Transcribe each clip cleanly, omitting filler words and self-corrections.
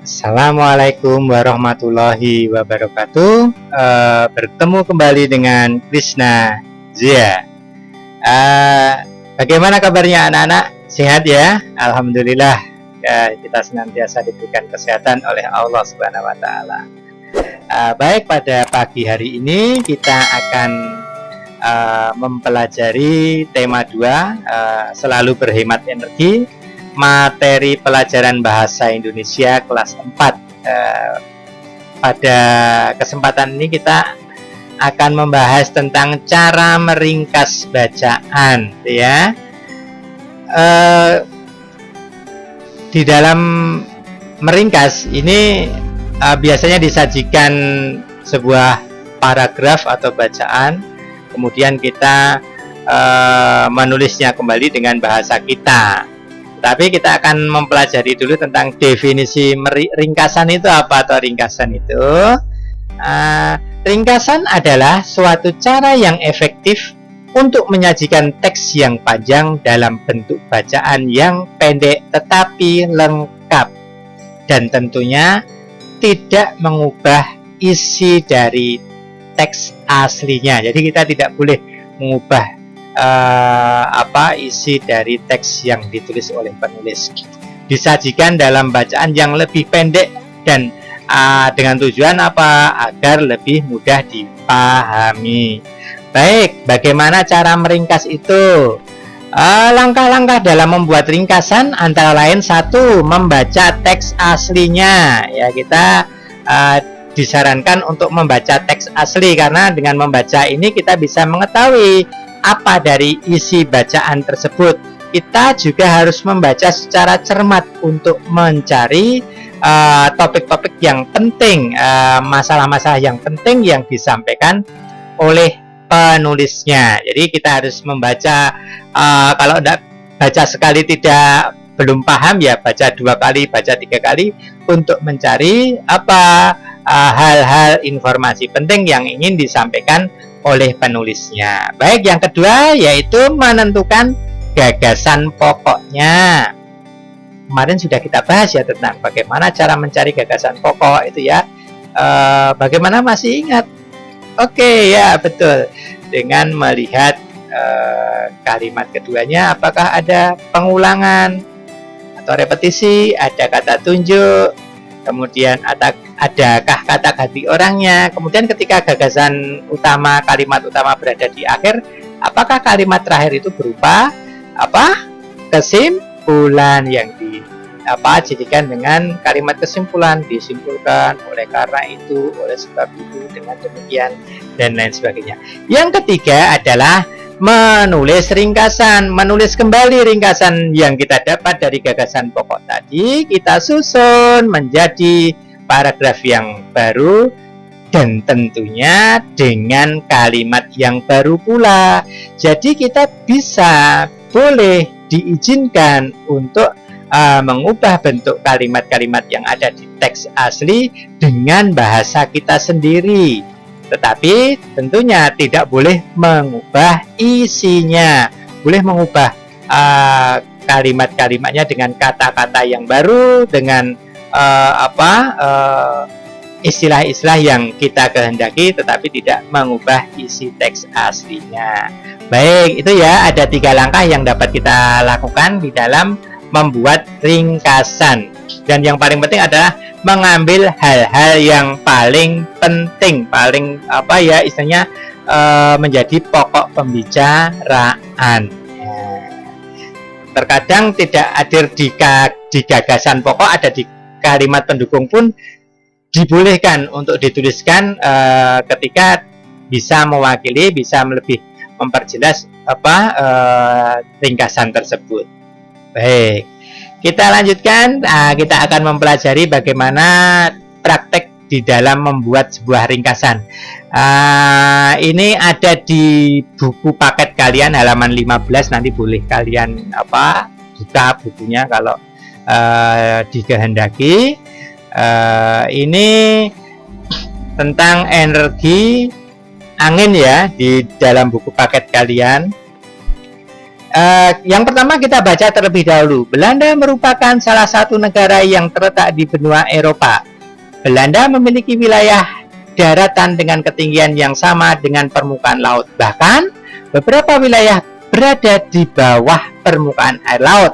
Assalamualaikum warahmatullahi wabarakatuh. Bertemu kembali dengan Krishna Zia. Bagaimana kabarnya anak-anak? Sehat ya? Alhamdulillah. Kita senantiasa diberikan kesehatan oleh Allah Subhanahu Wa Taala. Baik, pada pagi hari ini kita akan mempelajari tema 2, selalu berhemat energi. Materi pelajaran bahasa Indonesia kelas 4. Pada kesempatan ini kita akan membahas tentang cara meringkas bacaan, ya. Di dalam meringkas ini biasanya disajikan sebuah paragraf atau bacaan, kemudian kita menulisnya kembali dengan bahasa kita. Tapi kita akan mempelajari dulu tentang definisi ringkasan itu apa, atau ringkasan itu. Ringkasan adalah suatu cara yang efektif untuk menyajikan teks yang panjang dalam bentuk bacaan yang pendek tetapi lengkap, dan tentunya tidak mengubah isi dari teks aslinya. Jadi kita tidak boleh mengubah isi dari teks yang ditulis oleh penulis. Disajikan dalam bacaan yang lebih pendek dan dengan tujuan apa? Agar lebih mudah dipahami. Baik, bagaimana cara meringkas itu? Langkah-langkah dalam membuat ringkasan antara lain: 1. Membaca teks aslinya. Ya, kita disarankan untuk membaca teks asli, karena dengan membaca ini kita bisa mengetahui apa dari isi bacaan tersebut. Kita juga harus membaca secara cermat untuk mencari topik-topik yang penting, masalah-masalah yang penting yang disampaikan oleh penulisnya. Jadi kita harus membaca, kalau tidak baca sekali belum paham, ya baca 2 kali, baca 3 kali untuk mencari hal-hal informasi penting yang ingin disampaikan oleh penulisnya. Baik, yang kedua yaitu menentukan gagasan pokoknya. Kemarin sudah kita bahas ya tentang bagaimana cara mencari gagasan pokok itu ya. Bagaimana, masih ingat? Oke, ya betul. Dengan melihat kalimat keduanya, apakah ada pengulangan atau repetisi, ada kata tunjuk, kemudian adakah kata ganti orangnya. Kemudian ketika gagasan utama, kalimat utama berada di akhir, apakah kalimat terakhir itu berupa kesimpulan yang dijadikan dengan kalimat kesimpulan, disimpulkan oleh karena itu, oleh sebab itu, dengan demikian, dan lain sebagainya. Yang ketiga adalah menulis ringkasan, menulis kembali ringkasan yang kita dapat dari gagasan pokok tadi, kita susun menjadi paragraf yang baru, dan tentunya dengan kalimat yang baru pula. Jadi kita boleh diizinkan untuk mengubah bentuk kalimat-kalimat yang ada di teks asli dengan bahasa kita sendiri. Tetapi tentunya tidak boleh mengubah isinya. Boleh mengubah kalimat-kalimatnya dengan kata-kata yang baru, dengan istilah-istilah yang kita kehendaki, tetapi tidak mengubah isi teks aslinya. Baik, itu ya, ada 3 langkah yang dapat kita lakukan di dalam membuat ringkasan. Dan yang paling penting adalah mengambil hal-hal yang paling penting, istilahnya menjadi pokok pembicaraan. Terkadang tidak hadir di gagasan pokok, ada di kalimat pendukung pun dibolehkan untuk dituliskan ketika bisa mewakili, bisa lebih memperjelas ringkasan tersebut. Baik, kita lanjutkan. Kita akan mempelajari bagaimana praktek di dalam membuat sebuah ringkasan. Ini ada di buku paket kalian halaman 15. Nanti boleh kalian buka bukunya kalau dikehendaki. Ini tentang energi angin ya, di dalam buku paket kalian. Yang pertama kita baca terlebih dahulu. Belanda merupakan salah satu negara yang terletak di benua Eropa. Belanda memiliki wilayah daratan dengan ketinggian yang sama dengan permukaan laut. Bahkan beberapa wilayah berada di bawah permukaan air laut.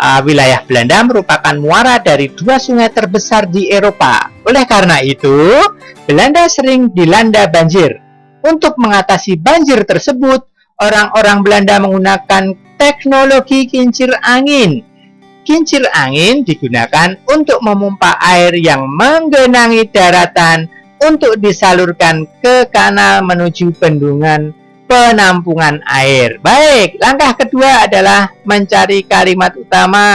Wilayah Belanda merupakan muara dari dua sungai terbesar di Eropa. Oleh karena itu, Belanda sering dilanda banjir. Untuk mengatasi banjir tersebut, orang-orang Belanda menggunakan teknologi kincir angin. Kincir angin digunakan untuk memompa air yang menggenangi daratan untuk disalurkan ke kanal menuju bendungan penampungan air. Baik, langkah kedua adalah mencari kalimat utama.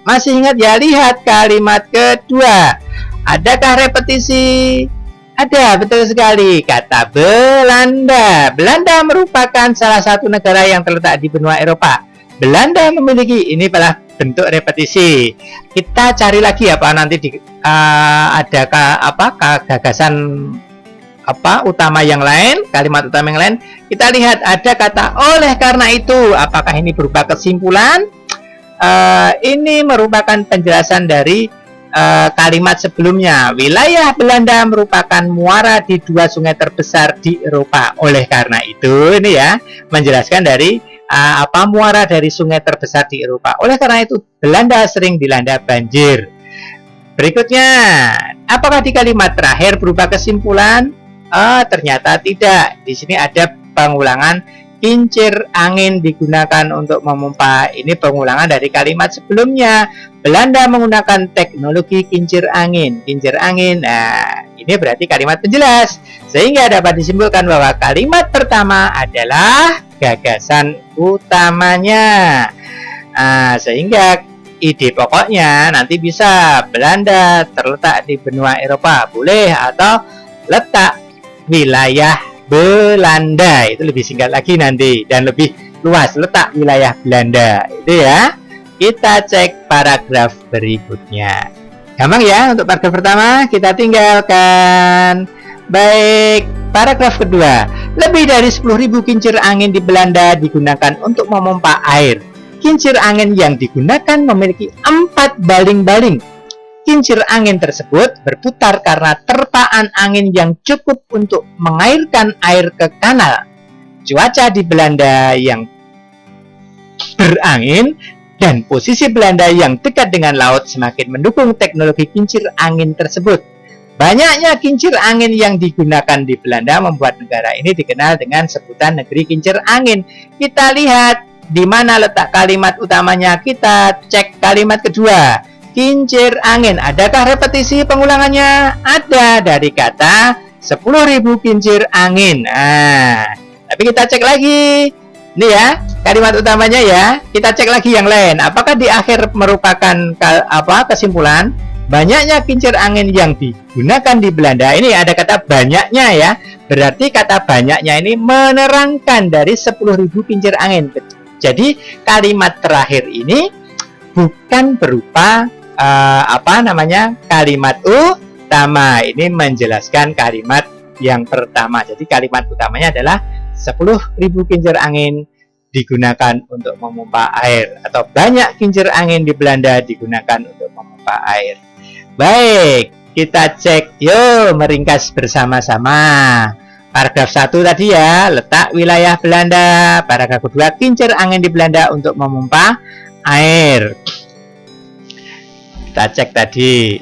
Masih ingat ya? Lihat kalimat kedua. Adakah repetisi? Ada, betul sekali. Kata Belanda. Belanda merupakan salah satu negara yang terletak di benua Eropa. Belanda memiliki, ini adalah bentuk repetisi. Kita cari lagi apa nanti adakah gagasan utama yang lain, kalimat utama yang lain. Kita lihat ada kata oleh karena itu. Apakah ini berupa kesimpulan? Ini merupakan penjelasan dari kalimat sebelumnya. Wilayah Belanda merupakan muara di dua sungai terbesar di Eropa. Oleh karena itu, ini ya menjelaskan dari muara dari sungai terbesar di Eropa. Oleh karena itu, Belanda sering dilanda banjir. Berikutnya, apakah di kalimat terakhir berupa kesimpulan? Ternyata tidak. Di sini ada pengulangan kincir angin digunakan untuk memompa. Ini pengulangan dari kalimat sebelumnya. Belanda menggunakan teknologi kincir angin. Kincir angin. Nah, ini berarti kalimat penjelas. Sehingga dapat disimpulkan bahwa kalimat pertama adalah gagasan utamanya. Sehingga ide pokoknya nanti bisa Belanda terletak di benua Eropa. Boleh, atau letak wilayah Belanda, itu lebih singkat lagi nanti dan lebih luas, letak wilayah Belanda itu ya. Kita cek paragraf berikutnya. Gampang ya untuk paragraf pertama, kita tinggalkan. Baik, paragraf kedua. Lebih dari 10.000 kincir angin di Belanda digunakan untuk memompa air. Kincir angin yang digunakan memiliki 4 baling-baling. Kincir angin tersebut berputar karena terpaan angin yang cukup untuk mengairkan air ke kanal. Cuaca di Belanda yang berangin dan posisi Belanda yang dekat dengan laut semakin mendukung teknologi kincir angin tersebut. Banyaknya kincir angin yang digunakan di Belanda membuat negara ini dikenal dengan sebutan negeri kincir angin. Kita lihat di mana letak kalimat utamanya. Kita cek kalimat kedua. Kincir angin. Adakah repetisi pengulangannya? Ada, dari kata 10.000 kincir angin. Nah, tapi kita cek lagi. Ini ya, kalimat utamanya ya. Kita cek lagi yang lain. Apakah di akhir merupakan kesimpulan? Banyaknya kincir angin yang digunakan di Belanda. Ini ada kata banyaknya ya. Berarti kata banyaknya ini menerangkan dari 10.000 kincir angin. Jadi kalimat terakhir ini bukan berupa kalimat utama. Ini menjelaskan kalimat yang pertama. Jadi kalimat utamanya adalah 10.000 kincir angin digunakan untuk memompa air, atau banyak kincir angin di Belanda digunakan untuk memompa air. Baik, kita cek. Yuk, meringkas bersama-sama. Paragraf 1 tadi ya, letak wilayah Belanda. Paragraf kedua, kincir angin di Belanda untuk memompa air. Kita cek tadi,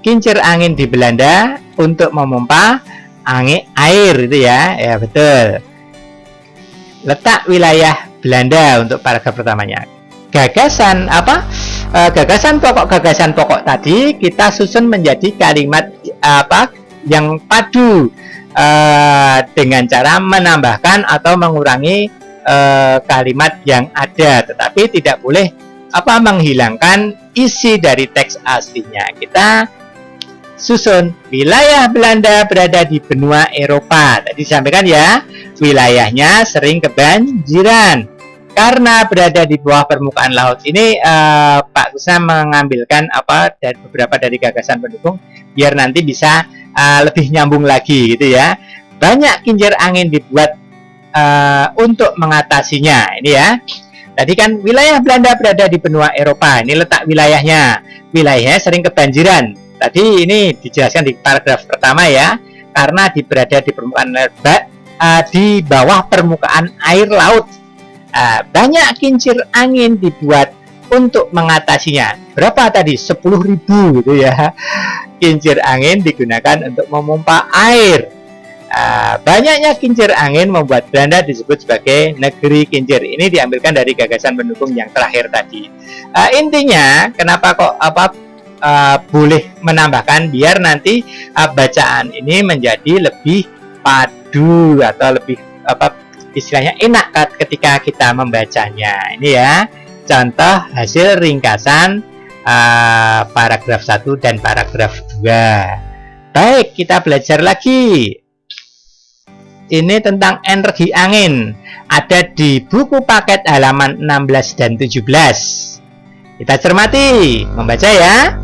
kincir angin di Belanda untuk memompa air itu ya, ya betul. Letak wilayah Belanda untuk paragraf pertamanya. Gagasan gagasan pokok tadi kita susun menjadi kalimat yang padu dengan cara menambahkan atau mengurangi kalimat yang ada, tetapi tidak boleh menghilangkan isi dari teks aslinya. Kita susun, wilayah Belanda berada di benua Eropa. Tadi disampaikan ya, wilayahnya sering kebanjiran karena berada di bawah permukaan laut. Ini Pak Kusna mengambilkan dari beberapa dari gagasan pendukung biar nanti bisa lebih nyambung lagi gitu ya. Banyak kincir angin dibuat untuk mengatasinya. Ini ya. Tadi kan wilayah Belanda berada di benua Eropa. Ini letak wilayahnya. Wilayahnya sering kebanjiran. Tadi ini dijelaskan di paragraf pertama ya. Karena berada di permukaan di bawah permukaan air laut. Banyak kincir angin dibuat untuk mengatasinya. Berapa tadi? 10.000 gitu ya. Kincir angin digunakan untuk memompa air. Banyaknya kincir angin membuat Belanda disebut sebagai negeri kincir. Ini diambilkan dari gagasan pendukung yang terakhir tadi. Intinya, kenapa kok boleh menambahkan biar nanti bacaan ini menjadi lebih padu atau lebih istilahnya enak ketika kita membacanya. Ini ya, contoh hasil ringkasan paragraf 1 dan paragraf 2. Baik, kita belajar lagi. Ini tentang energi angin. Ada di buku paket halaman 16 dan 17. Kita cermati, membaca ya.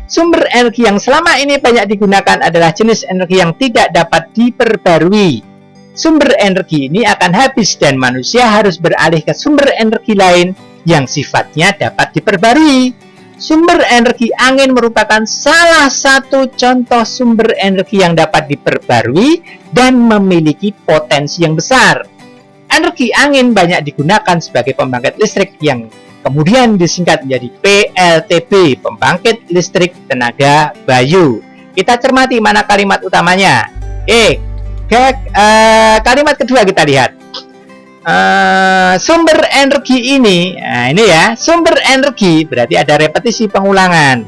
Sumber energi yang selama ini banyak digunakan adalah jenis energi yang tidak dapat diperbarui. Sumber energi ini akan habis dan manusia harus beralih ke sumber energi lain yang sifatnya dapat diperbarui. Sumber energi angin merupakan salah satu contoh sumber energi yang dapat diperbarui dan memiliki potensi yang besar. Energi angin banyak digunakan sebagai pembangkit listrik yang kemudian disingkat menjadi PLTB, pembangkit listrik tenaga bayu. Kita cermati mana kalimat utamanya. Kalimat kedua kita lihat. Sumber energi ini, nah ini ya, sumber energi berarti ada repetisi pengulangan.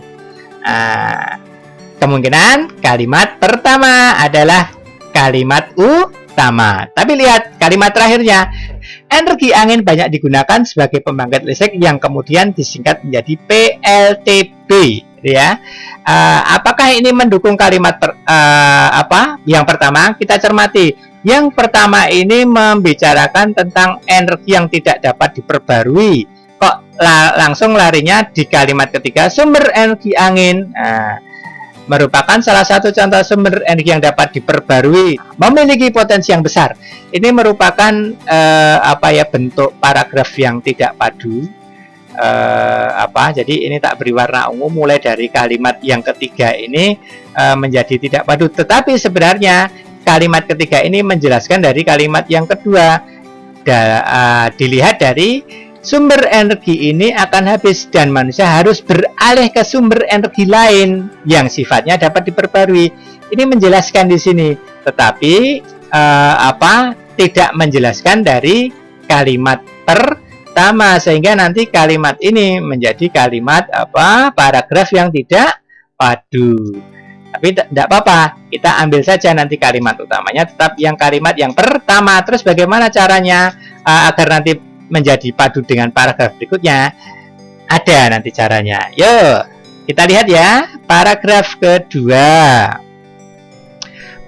Kemungkinan kalimat pertama adalah kalimat utama. Tapi lihat kalimat terakhirnya, energi angin banyak digunakan sebagai pembangkit listrik yang kemudian disingkat menjadi PLTB, ya. Apakah ini mendukung kalimat yang pertama? Kita cermati. Yang pertama ini membicarakan tentang energi yang tidak dapat diperbarui. Kok langsung larinya di kalimat ketiga, sumber energi angin merupakan salah satu contoh sumber energi yang dapat diperbarui, memiliki potensi yang besar. Ini merupakan bentuk paragraf yang tidak padu. Jadi ini tak beri warna ungu mulai dari kalimat yang ketiga ini menjadi tidak padu. Tetapi sebenarnya kalimat ketiga ini menjelaskan dari kalimat yang kedua. Dilihat dari sumber energi ini akan habis dan manusia harus beralih ke sumber energi lain yang sifatnya dapat diperbarui. Ini menjelaskan di sini, tetapi tidak menjelaskan dari kalimat pertama, sehingga nanti kalimat ini menjadi kalimat paragraf yang tidak padu. Tapi tidak apa-apa, kita ambil saja nanti kalimat utamanya tetap yang kalimat yang pertama. Terus bagaimana caranya agar nanti menjadi padu dengan paragraf berikutnya? Ada nanti caranya. Yuk, kita lihat ya, paragraf kedua.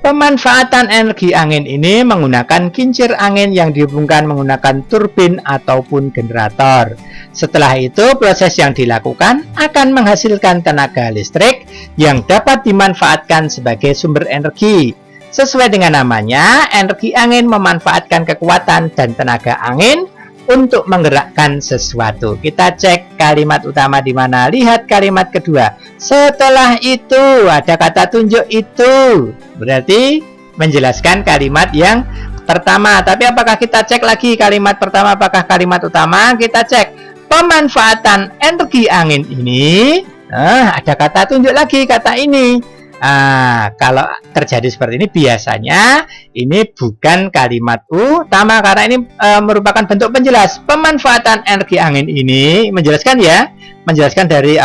Pemanfaatan energi angin ini menggunakan kincir angin yang dihubungkan menggunakan turbin ataupun generator. Setelah itu, proses yang dilakukan akan menghasilkan tenaga listrik yang dapat dimanfaatkan sebagai sumber energi. Sesuai dengan namanya, energi angin memanfaatkan kekuatan dan tenaga angin untuk menggerakkan sesuatu. Kita cek kalimat utama di mana. Lihat kalimat kedua. Setelah itu ada kata tunjuk itu. Berarti menjelaskan kalimat yang pertama. Tapi apakah kita cek lagi kalimat pertama apakah kalimat utama? Kita cek pemanfaatan energi angin ini. Ada kata tunjuk lagi kata ini. Kalau terjadi seperti ini biasanya ini bukan kalimat utama karena ini merupakan bentuk penjelas. Pemanfaatan energi angin ini menjelaskan ya, menjelaskan dari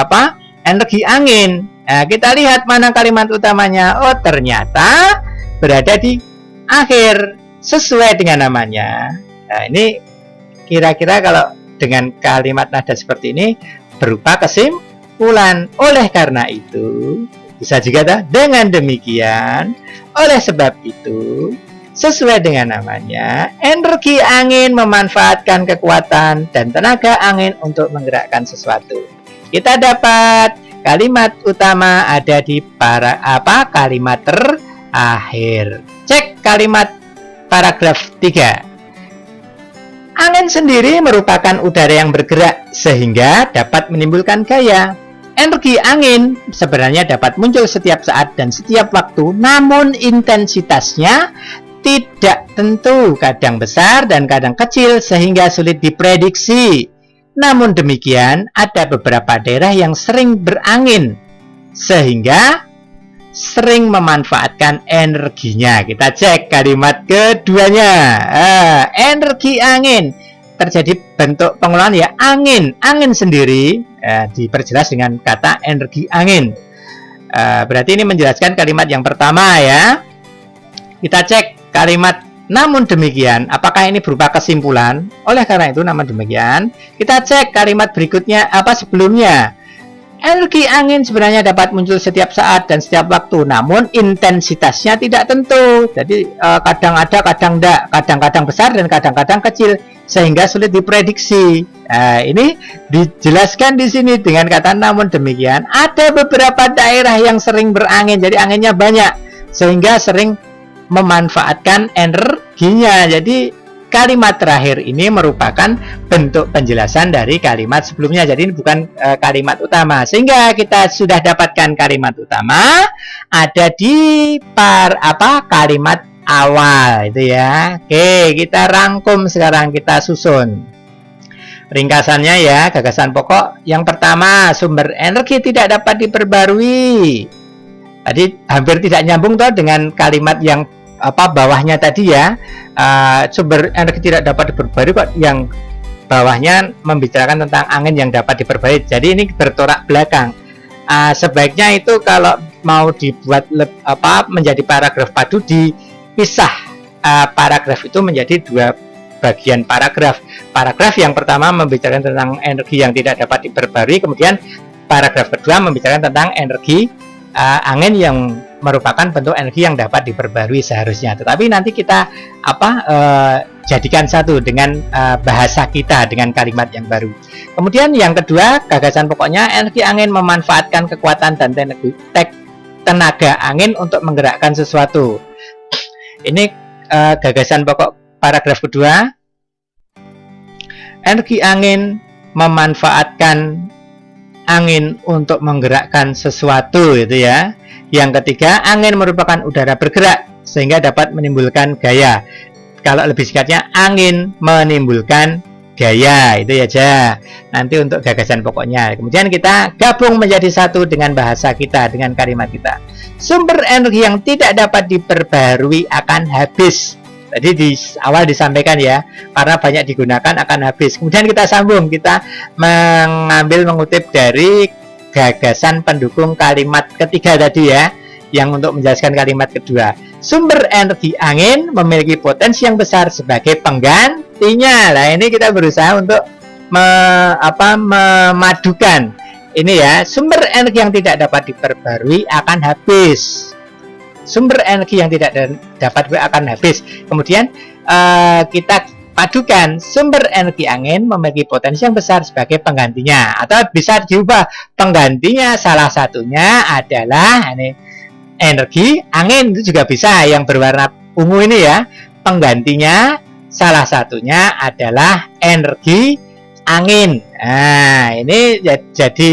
energi angin. Kita lihat mana kalimat utamanya. Oh, ternyata berada di akhir sesuai dengan namanya. Nah, ini kira-kira kalau dengan kalimat nada seperti ini berupa kesimpulan. Oleh karena itu, bisa juga dengan demikian, oleh sebab itu, sesuai dengan namanya, energi angin memanfaatkan kekuatan dan tenaga angin untuk menggerakkan sesuatu. Kita dapat kalimat utama ada di kalimat terakhir. Cek kalimat paragraf 3. Angin sendiri merupakan udara yang bergerak sehingga dapat menimbulkan gaya. Energi angin sebenarnya dapat muncul setiap saat dan setiap waktu, namun intensitasnya tidak tentu, kadang besar dan kadang kecil sehingga sulit diprediksi. Namun demikian, ada beberapa daerah yang sering berangin sehingga sering memanfaatkan energinya. Kita cek kalimat keduanya. Energi angin terjadi bentuk pengelolaan ya, angin sendiri diperjelas dengan kata energi angin. Berarti ini menjelaskan kalimat yang pertama ya. Kita cek kalimat namun demikian, apakah ini berupa kesimpulan? Oleh karena itu, namun demikian, kita cek kalimat berikutnya apa sebelumnya. Energi angin sebenarnya dapat muncul setiap saat dan setiap waktu, namun intensitasnya tidak tentu. Jadi kadang ada, kadang tidak, kadang-kadang besar dan kadang-kadang kecil, sehingga sulit diprediksi. Ini dijelaskan di sini dengan kata namun demikian. Ada beberapa daerah yang sering berangin, jadi anginnya banyak, sehingga sering memanfaatkan energinya. Jadi kalimat terakhir ini merupakan bentuk penjelasan dari kalimat sebelumnya. Jadi ini bukan kalimat utama. Sehingga kita sudah dapatkan kalimat utama ada di kalimat awal itu ya. Oke, kita rangkum sekarang, kita susun. Ringkasannya ya, gagasan pokok yang pertama, sumber energi tidak dapat diperbarui. Tadi hampir tidak nyambung toh dengan kalimat yang bawahnya tadi ya. Sumber energi tidak dapat diperbarui kok yang bawahnya membicarakan tentang angin yang dapat diperbarui. Jadi ini bertolak belakang. Sebaiknya itu kalau mau dibuat menjadi paragraf padu, dipisah paragraf itu menjadi dua bagian paragraf. Paragraf yang pertama membicarakan tentang energi yang tidak dapat diperbarui, kemudian paragraf kedua membicarakan tentang energi angin yang merupakan bentuk energi yang dapat diperbarui seharusnya. Tetapi nanti kita jadikan satu dengan bahasa kita dengan kalimat yang baru. Kemudian yang kedua, gagasan pokoknya energi angin memanfaatkan kekuatan dan tenaga angin untuk menggerakkan sesuatu. Ini gagasan pokok paragraf kedua. Energi angin memanfaatkan angin untuk menggerakkan sesuatu itu ya. Yang ketiga, angin merupakan udara bergerak sehingga dapat menimbulkan gaya. Kalau lebih singkatnya, angin menimbulkan gaya, itu ya aja. Nanti untuk gagasan pokoknya. Kemudian kita gabung menjadi satu dengan bahasa kita, dengan kalimat kita. Sumber energi yang tidak dapat diperbarui akan habis. Tadi di awal disampaikan ya, karena banyak digunakan akan habis. Kemudian kita sambung, kita mengutip dari gagasan pendukung kalimat ketiga tadi ya, yang untuk menjelaskan kalimat kedua. Sumber energi angin memiliki potensi yang besar sebagai penggantinya. Nah, ini kita berusaha untuk memadukan ini ya. Sumber energi yang tidak dapat diperbarui akan habis. Sumber energi yang tidak dapat akan habis. Kemudian kita padukan, sumber energi angin memiliki potensi yang besar sebagai penggantinya, atau bisa diubah, penggantinya salah satunya adalah energi angin, itu juga bisa, yang berwarna ungu ini ya. Penggantinya salah satunya adalah energi angin. Nah, ini jadi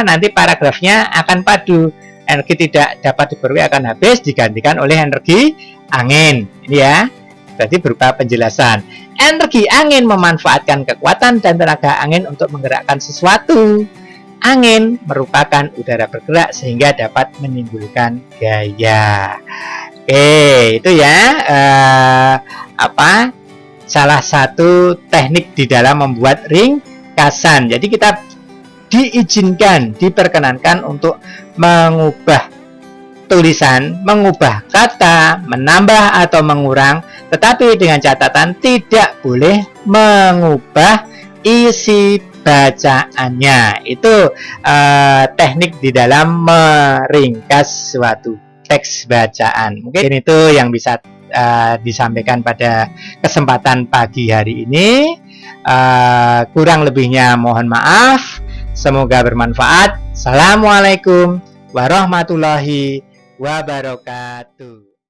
nanti paragrafnya akan padu. Energi tidak dapat diperbarui akan habis digantikan oleh energi angin. Ini ya. Berarti berupa penjelasan. Energi angin memanfaatkan kekuatan dan tenaga angin untuk menggerakkan sesuatu. Angin merupakan udara bergerak sehingga dapat menimbulkan gaya. Oke, itu ya salah satu teknik di dalam membuat ringkasan. Jadi kita diizinkan, diperkenankan untuk mengubah tulisan, mengubah kata, menambah atau mengurang, tetapi dengan catatan tidak boleh mengubah isi bacaannya. Itu teknik di dalam meringkas suatu teks bacaan. Mungkin itu yang bisa disampaikan pada kesempatan pagi hari ini. Kurang lebihnya mohon maaf. Semoga bermanfaat. Assalamualaikum warahmatullahi wabarakatuh.